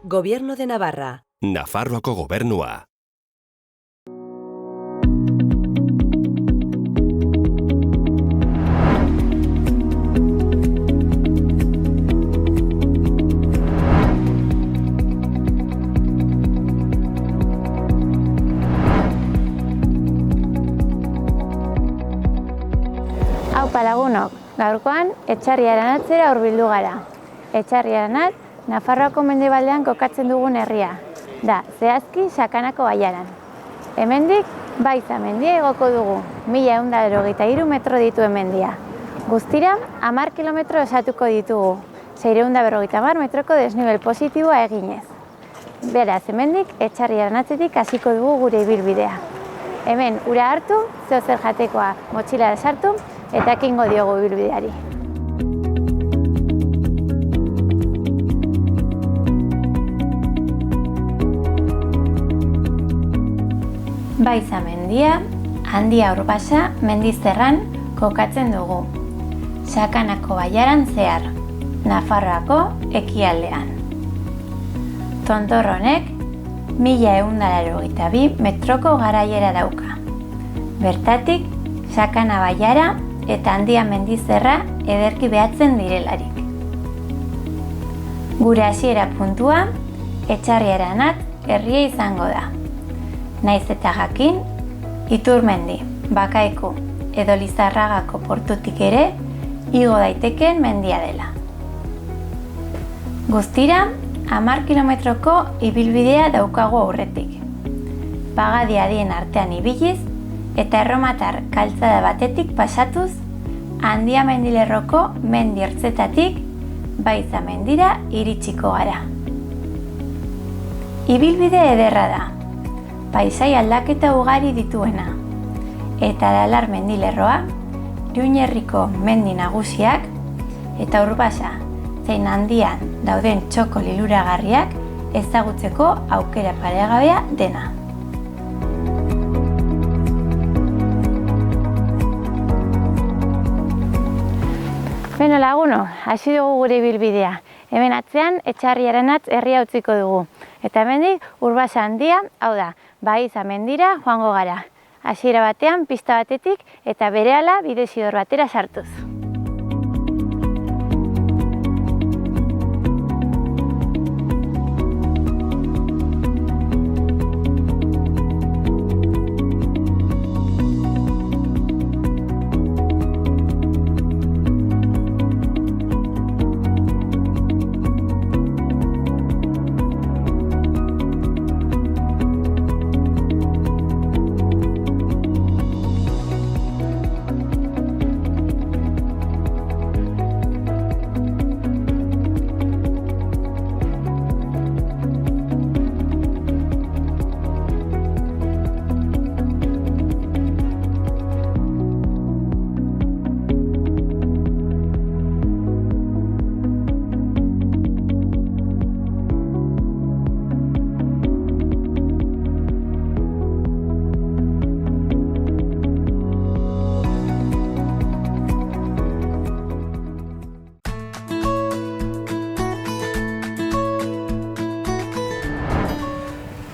Gobierno de Navarra. Nafarroako gobernua. Aupa lagunok, gaurkoan Etxarri Aranatzera hurbildu gara. Etxarri Aranatz, Nafarroako mendebaldean kokatzen dugun herria. Da, zehazki Sakanako bailaran. Hemendik, Baiza mendia igoko dugu, 1183 metro dituen mendia. Guztira, 10 kilometro osatuko ditugu, 650 metroko desnibel positiboa eginez. Beraz, hemendik, Etxarri Aranatzetik hasiko dugu gure ibilbidea. Hemen, ura hartu, zeozer jatekoa motxilara sartu, eta ekingo diogu ibilbideari. Baiza mendia, Handia Urbasa mendizerran kokatzen dugu. Sakanako bailaran zehar, Nafarroako ekialdean. Tontor honek 1182 metroko garaiera dauka. Bertatik, Sakana bailara eta Handia mendizerra ederki behatzen direlarik. Gure hasiera puntua, Etxarri Aranatz herria izango da. Naiz eta jakin, Iturmendi, Bakaiku edo Lizarragako portutik ere igo daiteken mendia dela. Guztira, 10 kilometroko ibilbidea daukagu aurretik. Pagadi adien artean ibiliz eta erromatar kaltzada batetik pasatuz, Handia mendilerroko mendi ertzetatik Baiza mendira iritsiko gara. Ibilbide ederra da. Paisai aldaketa ugari dituena, eta Aralar mendilerroa, Iruñerriko mendi nagusiak, eta Urbasa, zein Handian dauden txoko liluragarriak ezagutzeko aukera paregabea dena. Beno laguno, hasi dugu gure ibilbidea. Hemen atzean Etxarri Aranatz herria utziko dugu. Eta hemendik Urbasa Handia, hau da, Baiza mendira joango gara. Hasiera batean pista batetik eta berehala bidezidor batera sartuz.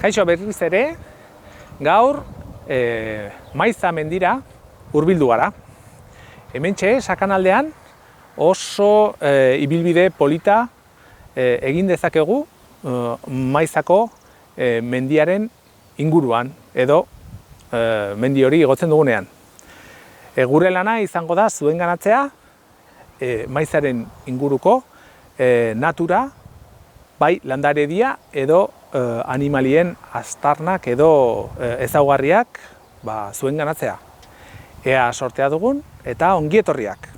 Kaixo berriz ere, gaur Maiza mendira hurbildu gara. Hementxe, Sakanaldean oso ibilbide polita egin dezakegu Maizako mendiaren inguruan edo mendi hori igotzen dugunean. Gure lana izango da zuenganatzea Maizaren inguruko natura, bai landaredia edo animalien aztarnak edo ezaugarriak zuenganatzea. Ea sortea dugun eta ongietorriak.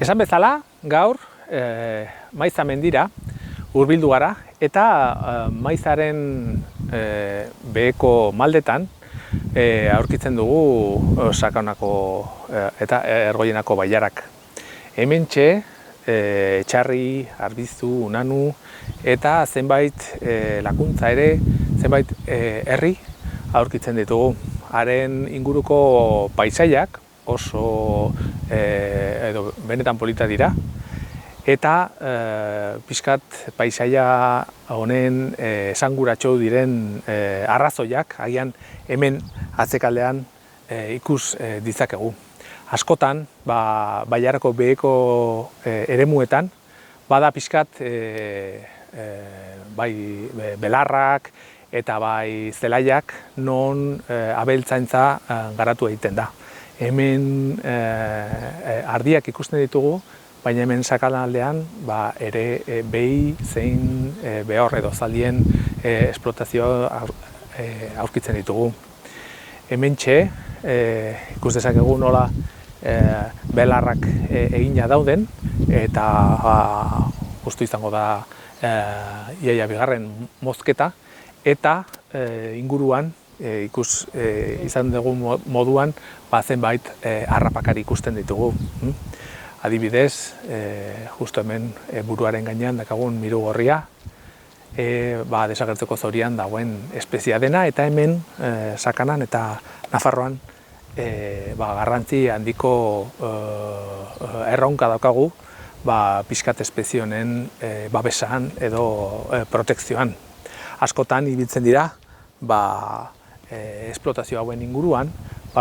Esan bezala, gaur Maiza mendira hurbildu gara eta Maizaren beheko maldetan aurkitzen dugu Sakanako eta Ergoienako bailarak. Hementxe, Etxarri, Arbizu, Unanu eta zenbait lakuntza ere, zenbait herri aurkitzen ditugu. Haren inguruko paisaiak oso edo benetan polita dira eta pixkat paisaia honen esanguratsu diren arrazoiak agian hemen atzekaldean ikus ditzakegu. Askotan, Bailarako beheko eremuetan, bada pixkat bai belarrak eta bai zelaiak non abeltzaintza garatu egiten da. Hemen ardiak ikusten ditugu, baina hemen sakalaldean ere behi zein behor edo zaldien esplotazioa aurkitzen ditugu. Hementxe, ikus dezakegu nola belarrak egina dauden eta justu izango da iaia bigarren mozketa eta inguruan ikus izan dugu moduan zenbait harrapakari ikusten ditugu. Adibidez, justu hemen buruaren gainean dakagun miru gorria, desagertzeko zorian dagoen espeziea dena eta hemen Sakanan eta Nafarroan garrantzi handiko erronka daukagu pixkat espezie honen babesan edo protekzioan. Askotan ibiltzen dira esplotazio hauen inguruan,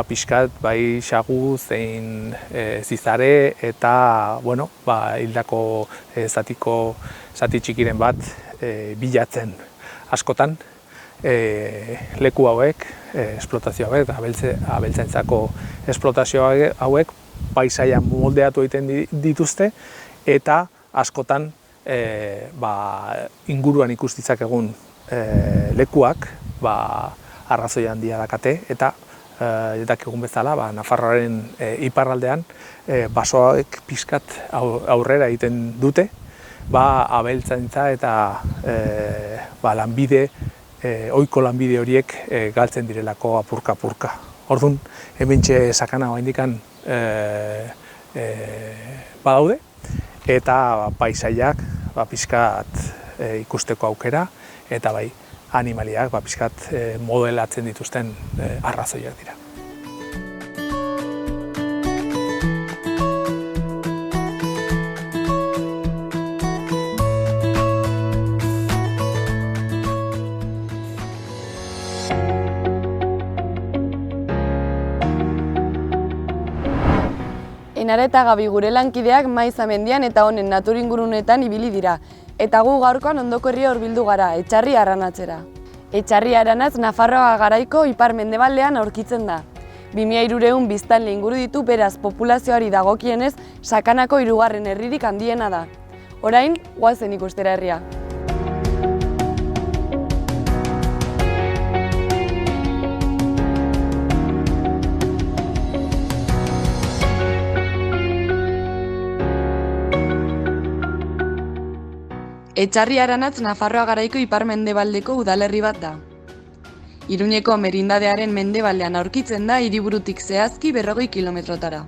pixkat bai xagu zein zizare eta hildako zati txikiren bat bilatzen. Askotan leku hauek, esplotazio hauek, abeltzaintzako esplotazio hauek paisaia moldeatu egiten dituzte eta askotan inguruan ikus ditzakegun lekuak arrazoi handia dakate eta dakigun bezala Nafarroaren iparraldean basoak pixkat aurrera egiten dute abeltzaintza eta lanbide ohiko lanbide horiek galtzen direlako apurka-apurka. Orduan, hementxe Sakana oraindikan badaude eta paisaiak pixkat ikusteko aukera eta bai animaliak pixkat modelatzen dituzten arrazoiak dira. Enara eta Gabi gure lankideak Maiza mendian eta honen naturingurunetan ibili dira, eta gu gaurkoan ondoko herria hurbildu gara, Etxarri Aranatzera. Etxarri Aranatz Nafarroa garaiko ipar-mendebaldean aurkitzen da. 2300 biztanle inguru ditu, beraz populazioari dagokienez Sakanako 3. herririk handiena da. Orain, goazen ikustera herria. Etxarri Aranatz Nafarroa garaiko ipar-mendebaldeko udalerri bat da. Iruñeko merindadearen mendebaldean aurkitzen da hiriburutik zehazki 40 kilometrotara.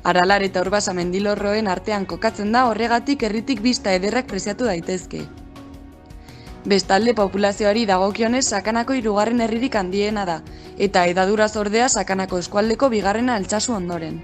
Aralar eta Urbasa mendilorroen artean kokatzen da, horregatik herritik bista ederrak preziatu daitezke. Bestalde populazioari dagokionez Sakanako 3. herririk handiena da, eta hedaduraz ordea Sakanako eskualdeko 2. Altsasu ondoren.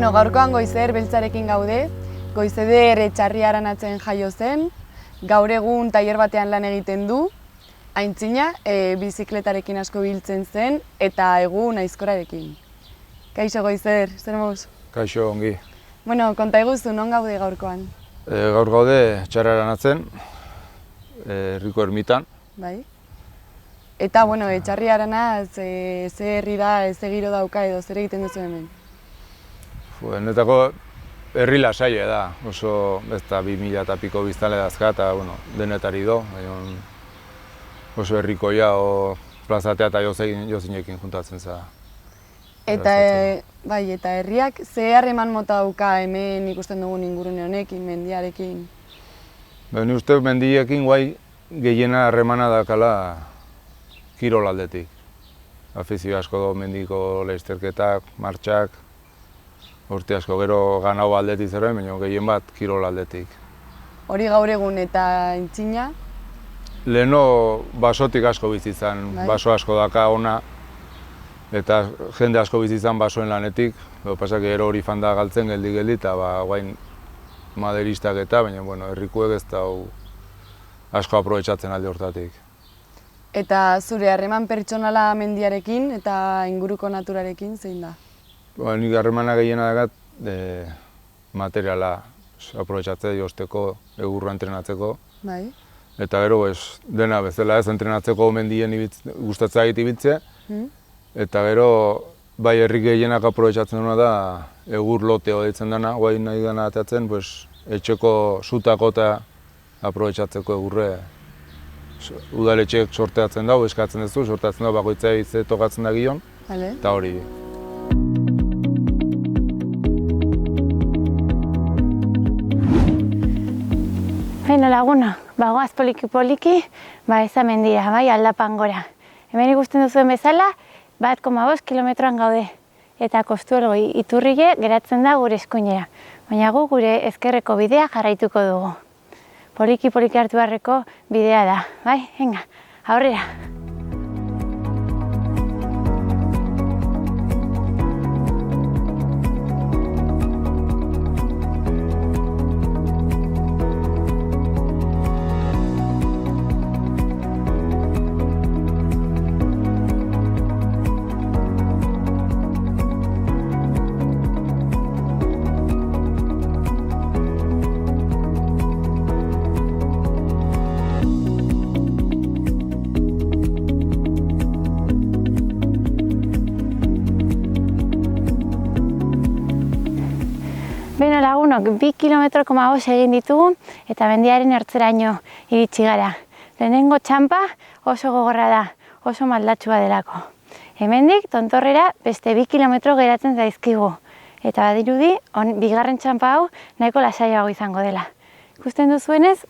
Bueno, gaurkoan Goizer beltzarekin gaude. Goizeder Etxarri Aranatzen jaio zen, gaur egun tailer batean lan egiten du, Aintzina bizikletarekin asko biltzen zen eta egun aizkorarekin. Kaixo Goizer, zer moz? Kaixo, ongi. Bueno, konta eguzu, non gaude gaurkoan? Gaur gaude Etxarri Aranatzen, herriko ermitan. Bai. Eta, bueno, Etxarri Aranatz, ze herri da, ze giro dauka edo, zer egiten duzu hemen? Netako herri lasaia da, oso ez da 2000 eta piko biztanle dazka eta denetari do, oso herrikoia o plazatea eta jozinekin juntatzen za. Eta herriak ze harreman mota dauka hemen ikusten dugun ingurune honekin, mendiarekin? Ni uste mendiekin guai gehiena harremana dakala kirol aldetik. Afizio asko do mendiko lasterketak, martxak, urte asko gero ganau aldetik zerbait, baina gehien bat kirol aldetik. Hori gaur egun eta Aintzina? Leheno basotik asko bizitzan, baso asko daka ona, eta jende asko bizitzan basoen lanetik. Pasak gero hori fanda galtzen geldi eta guain maderistak eta, baina herrikuek ez da asko aprobetxatzen alde hortatik. Eta zure harreman pertsonala mendiarekin eta inguruko naturarekin zein da? Nik harremana gehiena dakat materiala aprobetxatzea josteko, egurra entrenatzeko. Bai. Eta gero dena bezala ez entrenatzeko mendien gustatzea egite ibiltzea. Eta gero bai herri gehienak aprobetxatzen duna da egur loteo deitzen dena, guai nahi gana atatzen, etxeko zutako eta aprobetxatzeko egurre. Udaletxeek sorteatzen dago, eskatzen duzu, sorteatzen dago bakoitzea bizte tokatzen da gion, eta hori. Baina laguna, bagoaz poliki-poliki, eza mendia, aldapan gora. Hemen ikusten duzuen bezala, 1,5 kilometroan gaude. Eta Kostuelgoi iturrile geratzen da gure eskuinera. Baina gu gure ezkerreko bidea jarraituko dugu. Poliki-poliki hartu beharreko bidea da, venga, aurrera. Beno lagunok, 2,5 kilometroko egin ditugu eta mendiaren ertzeraino iritsi gara. Lehenengo txanpa oso gogorra da, oso maldatxua delako. Hemendik tontorrera beste 2 kilometro geratzen zaizkigu. Eta badirudi, bigarren txanpa hau nahiko lasaiago izango dela. Ikusten duzuenez,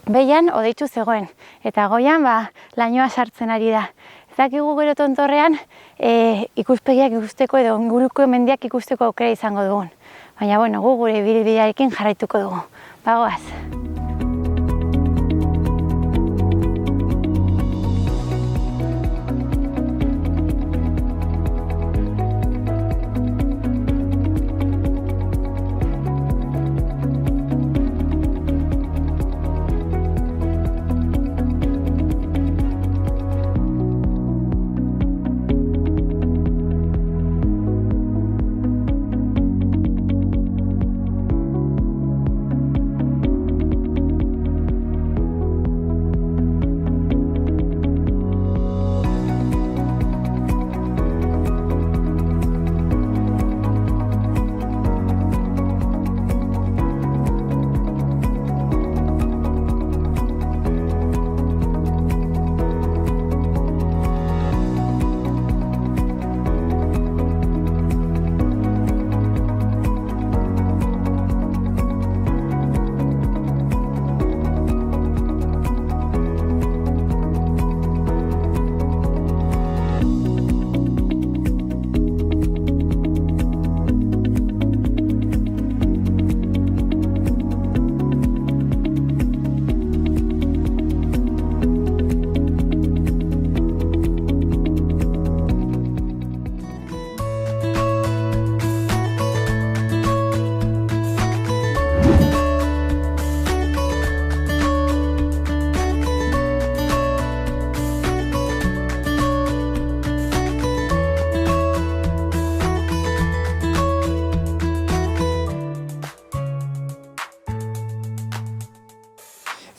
behian odeitzu zegoen, eta goian lainoa sartzen ari da. Ez dakigu gero tontorrean ikuspegiak ikusteko edo inguruko mendiak ikusteko aukera izango dugun. Baina, gu gure bidearekin jarraituko dugu. Bagoaz.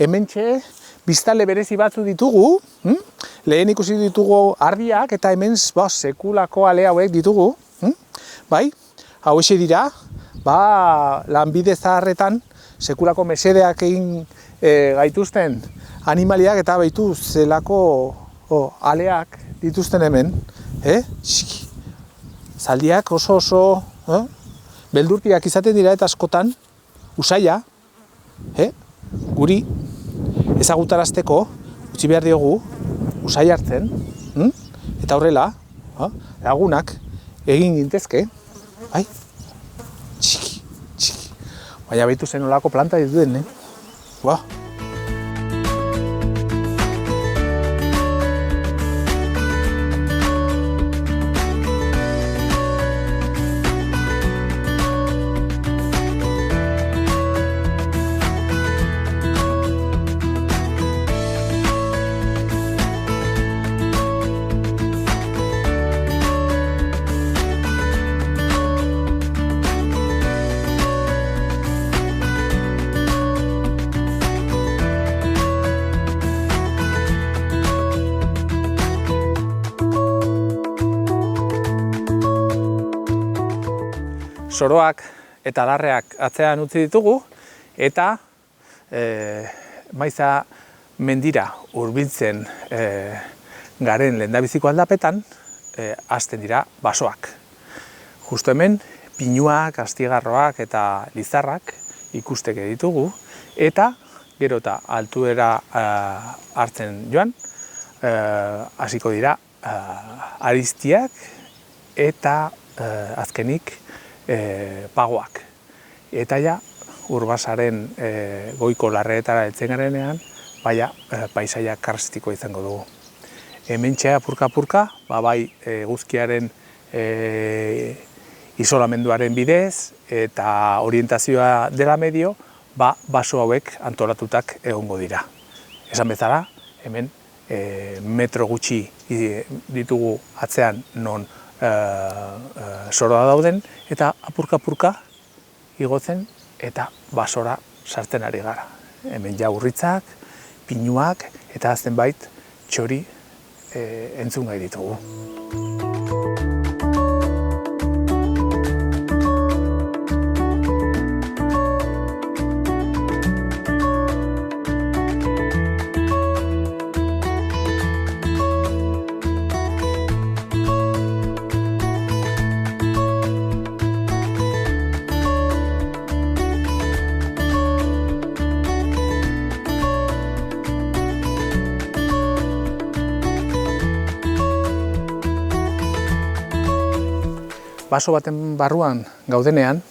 hementxe biztanle berezi batzu ditugu, lehen ikusi ditugu ardiak eta hemen sekulako ale hauek ditugu, bai, hauexe dira, lanbide zaharretan sekulako mesedeak egin gaituzten animaliak eta baitu zelako aleak dituzten hemen, zaldiak oso beldurtiak izaten dira eta askotan usaia, guri ezagutarazteko utzi behar diogu usai hartzen, eta horrela lagunak egin gintezke, bai, txiki, baina behitu zen olako planta dituen, Soroak eta larreak atzean utzi ditugu eta maiza mendira hurbiltzen garen lehendabiziko aldapetan hasten dira basoak. Justo hemen pinuak, astigarroak eta lizarrak ikusteke ditugu eta gero eta altuera hartzen joan hasiko dira aristiak eta azkenik pagoak. Eta ja, urbasaren goiko larreetara heltzen garenean, paisaia karstikoa izango dugu. Hementxe apurka-apurka, bai eguzkiaren isolamenduaren bidez eta orientazioa dela medio, baso hauek antolatutak egongo dira. Esan bezala, hemen metro gutxi ditugu atzean non soroa dauden, eta apurka-apurka igotzen eta basora sartzen ari gara. Hemen ja urritzak, pinuak eta zenbait txori entzun gai ditugu. Baso baten barruan gaudenean,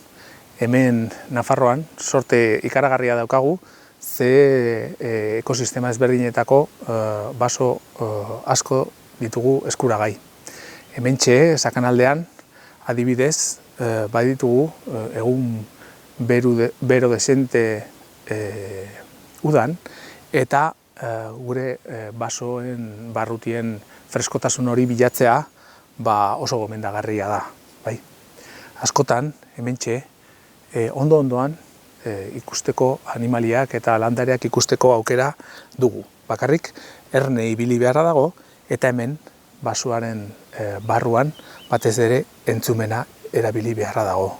hemen Nafarroan sorte ikaragarria daukagu, ze ekosistema ezberdinetako baso asko ditugu eskuragai. Hementxe, sakanaldean, adibidez, baditugu egun bero desente udan, eta gure basoen barrutien freskotasun hori bilatzea oso gomendagarria da. Askotan, hementxe, ondo-ondoan ikusteko animaliak eta landareak ikusteko aukera dugu. Bakarrik, erne ibili beharra dago, eta hemen basoaren barruan batez ere entzumena erabili beharra dago.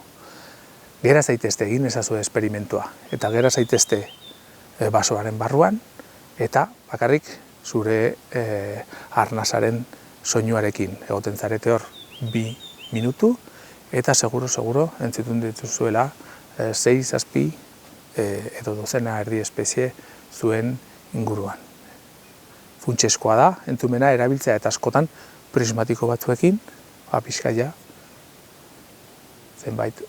Gera zaitezte egin ezazue esperimentua, eta gera zaitezte basoaren barruan, eta bakarrik zure arnasaren soinuarekin egoten zarete hor 2 minutu, eta seguro entzutun dituzuela 6, 7 edo dozena erdi espezie zuen inguruan. Funtseskoa da, entzumena erabiltzea eta askotan prismatiko batzuekin, pixkaia, zenbait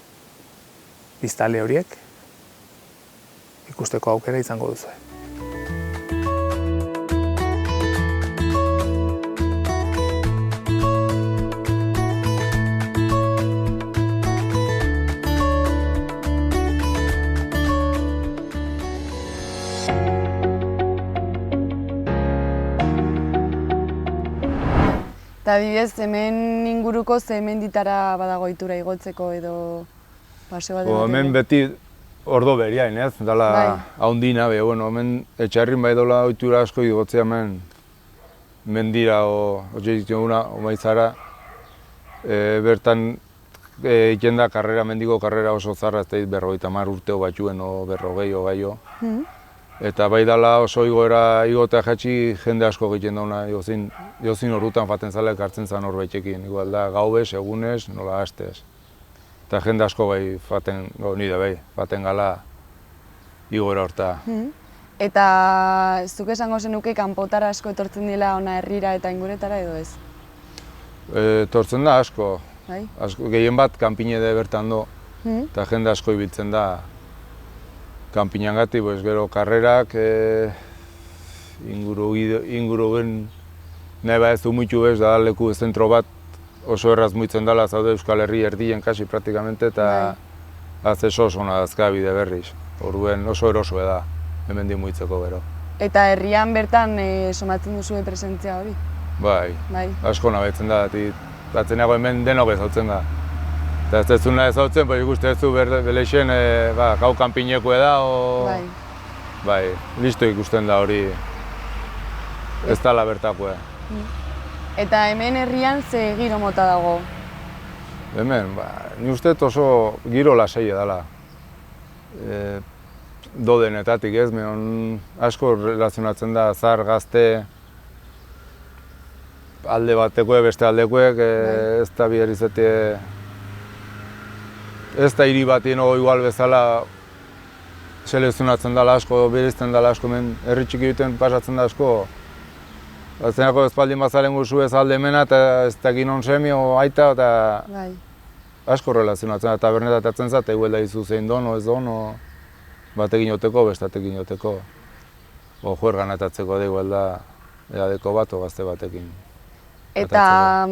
biztanle horiek ikusteko aukera izango duzue. Eta bidez, hemen inguruko ze menditara badago itura igotzeko edo paseo bat? Hemen beti ordo beriain, ez? Dala haundina, bueno, hemen etxarrin bai dola ohitura asko igotzea hemen mendira omaizara, bertan egiten da mendiko karrera oso zarra, ez da 50 urteo batxuen, o 40 o gaio. Eta bai dala oso igoera igotea jatxi jende asko egiten dauna, jozin horrutan faten zala ekartzen zan horbaitxekin, igual da gaubez, egunez, nola hastez. Eta jende asko bai faten, nire bai, faten gala igoera horta. Eta zuk esango zenuke kanpotara asko etortzen dela ona herrira eta inguretara edo ez? Etortzen da asko, Bai? gehien bat kanpinede bertan do, eta jende asko ibiltzen da kanpinangati, gero karrerak, inguruen nahi ba ez du muitu bez, da leku zentro bat oso erraz muitzen dela, zaude Euskal Herri erdien kasi praktikamente, eta azeso oso ona dazka bide berriz. Orduen oso erosoa da, hemen di muitzeko gero. Eta herrian bertan somatzen duzue presentzia hori? Bai, asko nabetzen da, batzenago hemen denok ezautzen da. Eta ez dezuna ezautzen, ikuste ez du belexen gau kanpinekoa da, bai, listo ikusten da hori ez dala bertakoa. Eta hemen herrian ze giro mota dago? Hemen, ni uste oso giro lasaia dela. Dodenetatik ez, asko relazionatzen da zar, gazte, alde batekoek, beste aldekoek, ez da bihar izatea, ez da hiri batien igual bezala selezionatzen dela asko, berizten dela asko, herri txiki duten pasatzen da asko. Batzenako ezpaldin bazaren guzu ez alde mena eta ez dakin on semi o aita eta asko relazionatzen da, tabernetatzen zat, eguel da izu zein dono, ez dono, batekin joteko, bestatekin joteko. O juerganatatzeko da igual da edadeko bat o gazte batekin. Eta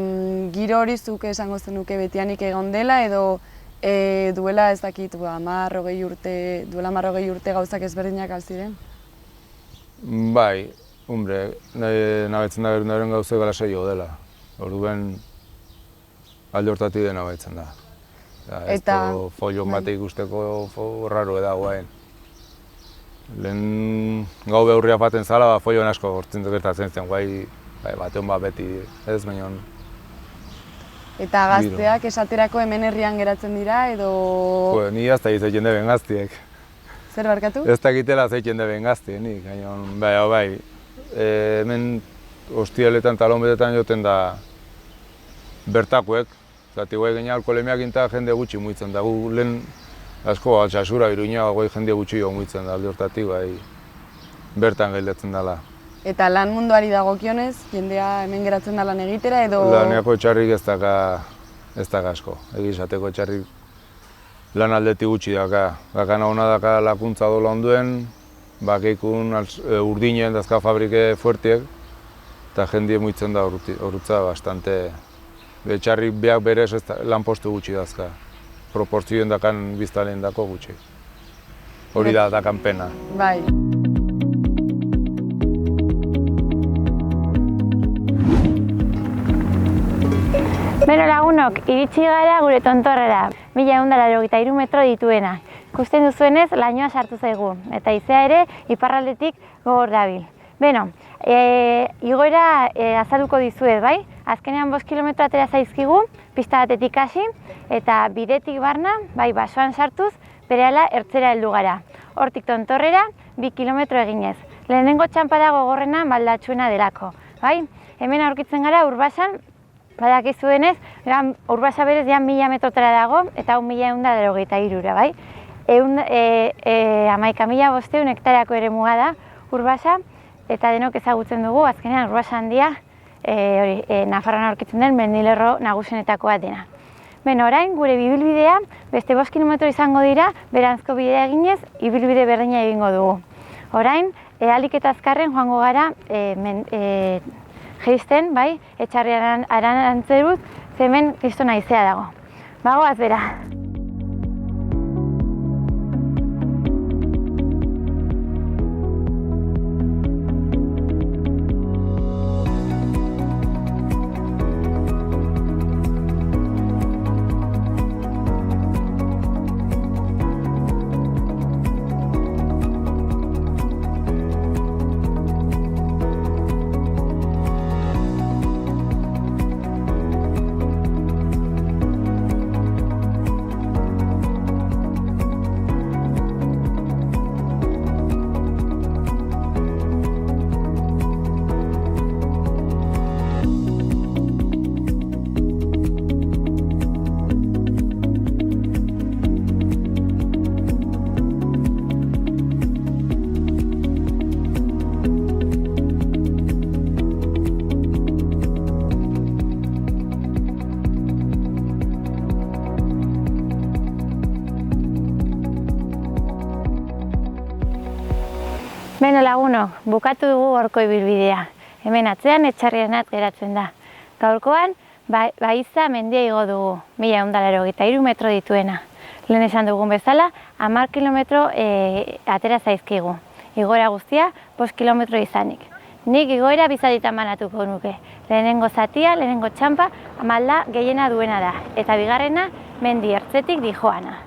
giro hori zuk esango zenuke betianik egon dela edo duela ez dakit 10-20 urte, duela 10 urte gauzak ezberdinak alziren? Bai, hombre, nabetzen da berundaren gauze gala saio dela. Orduen alde hortatik dena nabetzen da. Ez da follon bate ikusteko raro eda guain. Lehen gau behurria faten zala, follon asko hortzen gertatzen zen, guai batean beti ez, baina... Eta gazteak esaterako hemen herrian geratzen dira edo... Ni ez da izaiten deben gaztiek. Zer barkatu? Ez da gitela zaiten deben gaztiek, nik. Bai, hemen hostialetan eta lonbetetan joten da bertakoek. Zati guai gaina alkoholemiak inta jende gutxi muitzen da. Gu lehen asko Altsasura, Iruña, guai jende gutxi muitzen da alde hortatik, bertan gelditzen dela. Eta lan munduari dagokionez, jendea hemen geratzen da lan egitera edo... Laneako etxarrik ez da asko. Egizateko etxarrik lan aldetik gutxi daka. Dakana hona daka lakuntza dola onduen, bakeikun urdinen dazka fabrike fuertiek, eta jendie muitzen da horretza bastante. Etxarrik beak berez lanpostu gutxi dazka. Proportzioen dakan biztalen dako gutxi. Hori da dakan pena. Bai. Beno lagunok, iritsi gara gure tontorrera, 1183 metro dituena. Ikusten duzuenez, lainoa sartu zaigu, eta izea ere iparraldetik gogor dabil. Beno, igoera azalduko dizuet, bai? Azkenean 5 kilometro atera zaizkigu, pista batetik hasi, eta bidetik barna, bai, basoan sartuz, berehala ertzera heldu gara. Hortik tontorrera, 2 kilometro eginez. Lehenengo txampada gogorrena maldatsuena delako, bai? Hemen aurkitzen gara Urbasan, badakizu denez, Urbasa berez 1000 metrotara dago, eta 1183, bai? 11.500 hektarako ere muga da Urbasa, eta denok ezagutzen dugu, azkenean Urbasa handia, Nafarroan aurkitzen den mendilerro nagusienetakoa dena. Beno, orain, gure ibilbidea, beste 5 kilometro izango dira, beranzko bidea eginez, ibilbide berdina egingo dugu. Orain, ahalik eta azkarren joango gara, geisten, bai, etxarriaren arantzeruz, hemen kriston haizea dago. Bagoaz bera. Beno lagunok, bukatu dugu gaurko ibilbidea. Hemen atzean Etxarriaranatz geratzen da. Gaurkoan, Baiza mendia igo dugu, 1183 metro dituena. Lehen esan dugun bezala, 10 kilometro atera zaizkigu. Igoera guztia, 5 kilometro izanik. Nik igoera bizatitan banatuko nuke. Lehenengo zatia, lehenengo txampa, malda gehiena duena da. Eta bigarrena, mendi ertzetik dijoana.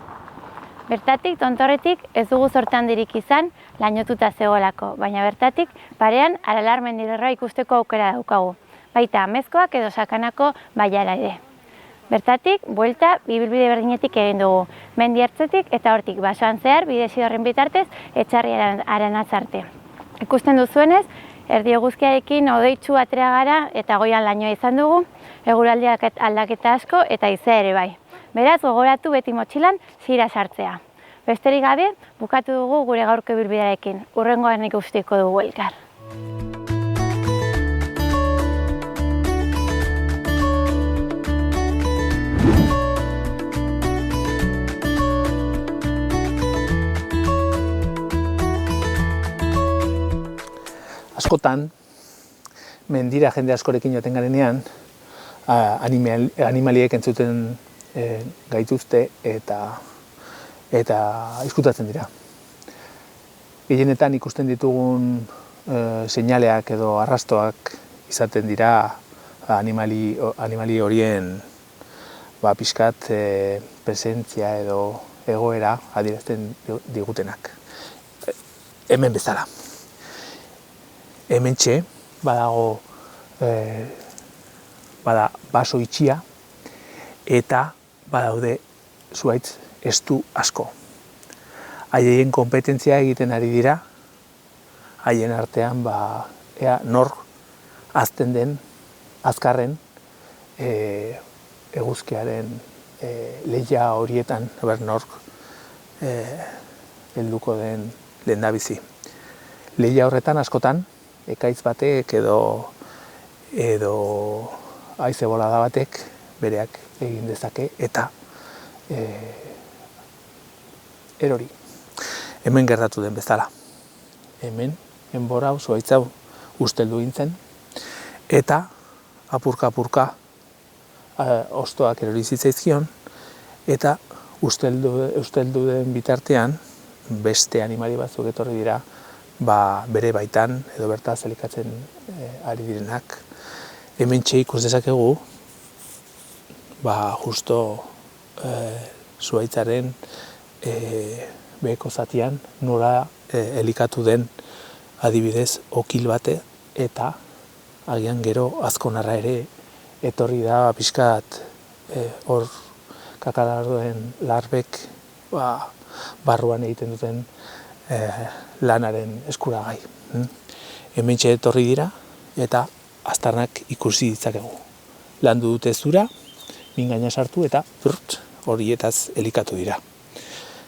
Bertatik, tontorretik, ez dugu zorte handirik izan, lainotuta zegoelako, baina bertatik, parean, Aralar mendilerroa ikusteko aukera daukagu. Baita amezkoak edo sakanako bailara ere. Bertatik, buelta, ibilbide berdinetik egin dugu. Mendi ertzetik eta hortik, basoan zehar, bidezi horren bitartez, Etxarriaranatz arte. Ikusten duzuenez, erdi eguzkiarekin odeitsu atera gara eta goian lainoa izan dugu, eguraldiak aldaketa asko eta haizea ere bai. Beraz, gogoratu beti motxilan zira sartzea. Besterik gabe, bukatu dugu gure gaurko ibilbidearekin. Hurrengoan ikusteko dugu elkar. Askotan, mendira jende askorekin joaten garenean, animaliek entzuten gaituzte eta izkutatzen dira. Gehienetan ikusten ditugun seinaleak edo arrastoak izaten dira animali horien pixkat presentzia edo egoera adierazten digutenak. Hemen bezala. Hementxe badago bada baso itxia eta badaude zuhaitz estu asko. Haien konpetentzia egiten ari dira, haien artean ea nor azten den azkarren eguzkiaren lehia horietan, nork helduko den lehendabizi. Lehia horretan askotan, ekaitz batek edo haize bolada batek bereak egin dezake eta erori. Hemen gertatu den bezala. Hemen, enbora zuhaitz hau usteldu gintzen eta apurka hostoak erori zitzaizkion eta usteldu den bitartean beste animali batzuk etorri dira bere baitan edo bertaz elikatzen ari direnak. Hementxe ikus dezakegu justo zuhaitzaren beheko zatian nora elikatu den adibidez okil bate eta agian gero azkonarra ere etorri da pixkat hor kakalardoen larbek barruan egiten duten lanaren eskuragai. Hementxe etorri dira eta aztarnak ikusi ditzakegu. Landu dute zura, mingaina sartu eta horietaz elikatu dira.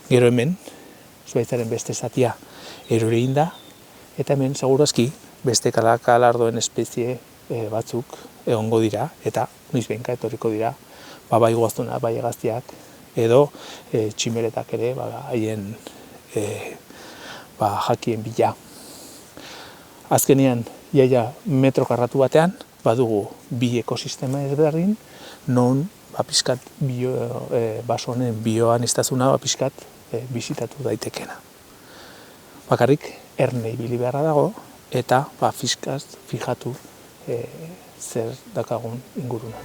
Gero hemen, zuhaitzaren beste zatia erori egin da, eta hemen segurazki beste kakalardoen espezie batzuk egongo dira eta noizbehinka etorriko dira bai goaztunak, bai hegaztiak edo tximeletak ere haien jakien bila. Azkenean, iaia metro karratu batean, badugu bi ekosistema ezberdin, non pixkat baso honen bioaniztasuna pixkat bisitatu daitekena. Bakarrik erne ibili beharra dago eta fiskaz fijatu zer dakagun inguruna.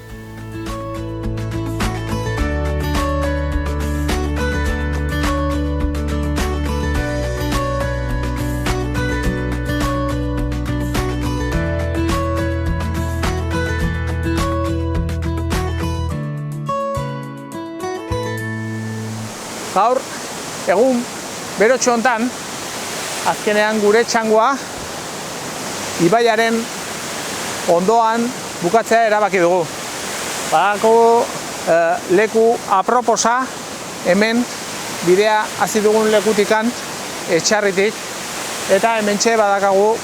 Gaur, egun berotxo hontan, azkenean gure txangoa ibaiaren ondoan bukatzea erabaki dugu. Badako leku aproposa hemen bidea hasi dugun lekutikan Etxarritik eta hementxe badakagu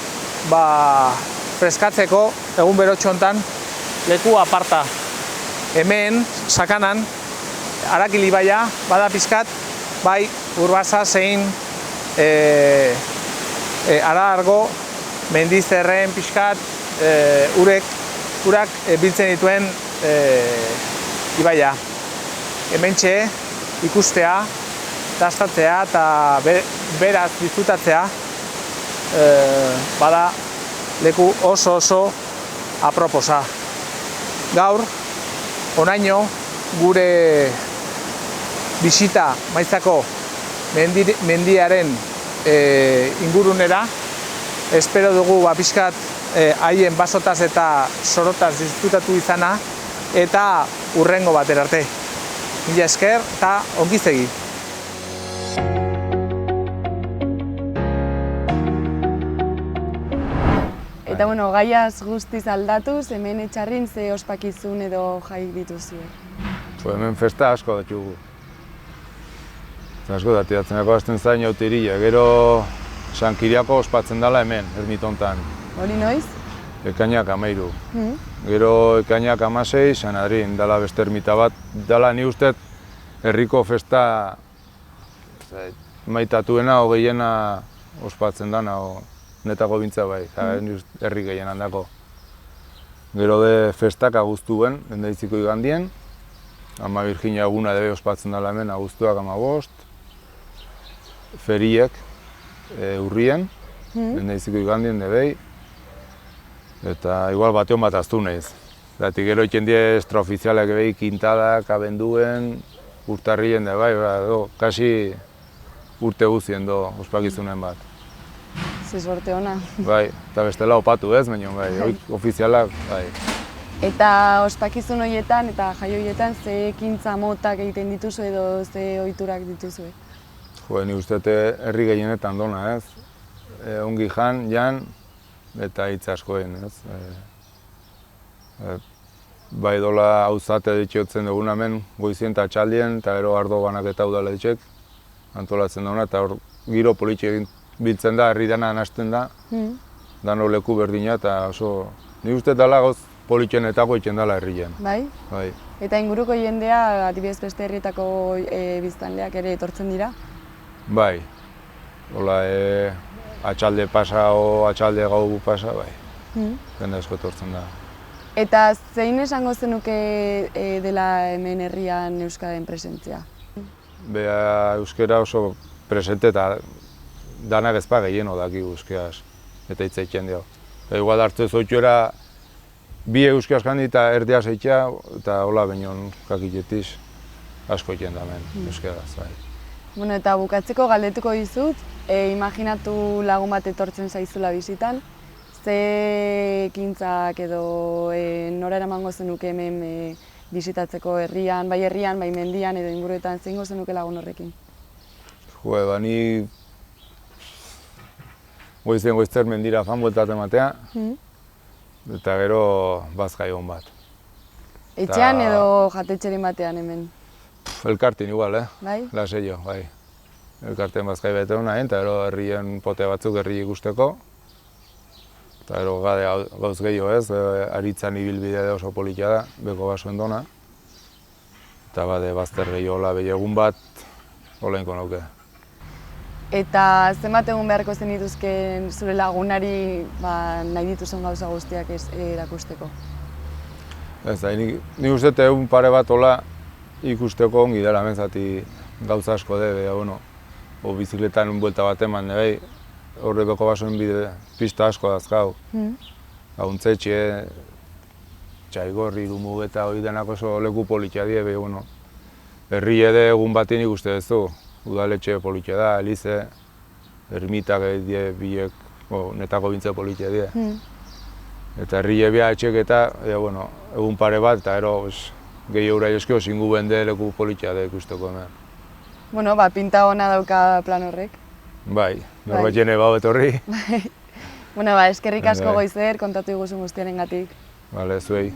freskatzeko egun berotxo hontan leku aparta. Hemen, sakanan, Arakil ibaia, bada pizkat, bai Urbasa zein Aralargo mendizerren pixkat urak biltzen dituen ibaia. Hementxe ikustea, dastatzea eta beraz disfrutatzea bada leku oso aproposa. Gaur, honaino gure bisita Maizako mendiaren ingurunera, espero dugu pixkat haien basotaz eta sorotaz disfrutatu izana eta hurrengo batera arte. Mila esker eta ongizegi. Eta bueno, gaiaz guztiz aldatuz, hemen etxarrin ze ospakizun edo jai dituzue. Hemen festa asko datugu. Asko datiatzen hasten zain jautiria, gero San Kiriako ospatzen dela hemen, ermitontan. Hori noiz? Ekainak 13. Gero ekainak 16, San Adrin, dela beste ermita bat. Dela ni uste herriko festa maitatuena o gehiena ospatzen dana, netako bintza bai, herri gehien handako. Gero de festak aguztuen, Lendaiziko igandien, Ama Virginia eguna debe ospatzen dela hemen, aguztuak 15, feriek urrien, Lendaiziko igandien debei, eta igual bateon bat aztu nahiz. Zati gero iken die extraofizialak behi, kintadak, abenduen, urtarrien de bai, kasi urte guzien do ospakizunen bat. Ze sorte ona. Bai, eta bestela opatu ez, baina bai, ofizialak, bai. Eta ospakizun horietan eta jai horietan ze ekintza motak egiten dituzu edo ze ohiturak dituzue? Jo, ni uste herri gehienetan dona, ez? Ongi jan, eta hitz askoen, ez? Bai dola auzate ditxotzen dugun hemen, goizien eta txaldien, eta gero ardo banaketa udaletxek antolatzen duna, eta hor giro politxe egin biltzen da, herri dana hasten da, dano leku berdina, eta oso, ni uste dela goz politxenetako egiten dela herrien. Bai? Bai. Eta inguruko jendea, adibidez beste herrietako biztanleak ere etortzen dira? Bai. Hola, atxalde pasa o atxalde gau pasa, bai. Jende asko etortzen da. Eta zein esango zenuke dela hemen herrian euskaren presentzia? Bea euskera oso presente eta danak ezpa gehieno daki euskeraz eta hitz egiten dio. Igual hartze zoitxora bi euskaz handi eta erdia zeitzea eta hola bainon kakiletiz asko egiten da hemen euskaraz. Bai. Bueno, eta bukatzeko galdetuko dizut, imaginatu lagun bat etortzen zaizula bisitan, ze ekintzak edo nora eramango zenuke hemen bisitatzeko herrian, bai mendian edo inguruetan zeingo zenuke lagun horrekin? Jo, ni goizter mendira fan bueltat ematea, eta gero bazkai hon bat. Etxean edo jatetxerin batean hemen? Elkartin igual, Bai? Laseio, bai. Elkarten bazkai bete hona, eta gero herrien pote batzuk herri ikusteko. Eta gero gauz gehiago ez, aritzan ibilbide oso politia da, beko basoen dona. Eta bade bazter gehiago hola egun bat, hola inko nauke. Eta zenbat egun beharko zen dituzken zure lagunari nahi dituzen gauza guztiak erakusteko? Ez da, ni uste egun pare bat hola ikusteko ongi dela menzati gauza asko de, o bizikletan buelta bat eman, horre beko basoen bide pista asko dazkau. Gauntzetxe, Txaigorri, Dumugeta, hori denak oso leku politia die, herri ede egun batien ikuste duzu. Udaletxe politia da, Elize, ermitak die biek, netako bintze politia die. Eta herri ebia etxek eta, egun pare bat, eta ero gehi eura joskio zingu bende leku politia da ikusteko hemen. Bueno, pinta ona dauka plan horrek. Bai, norbait jene bau etorri. Bueno, eskerrik asko Goizer, kontatu iguzun guztiarengatik. Bale, zuei.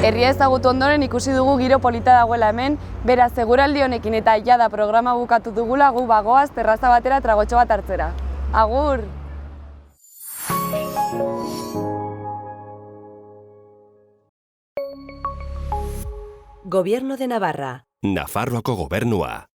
Herria ezagutu ondoren ikusi dugu giro polita dagoela hemen, beraz eguraldi honekin eta jada programa bukatu dugula gu bagoaz terraza batera tragotxo bat hartzera. Agur! Gobierno de Navarra. Nafarroako gobernua.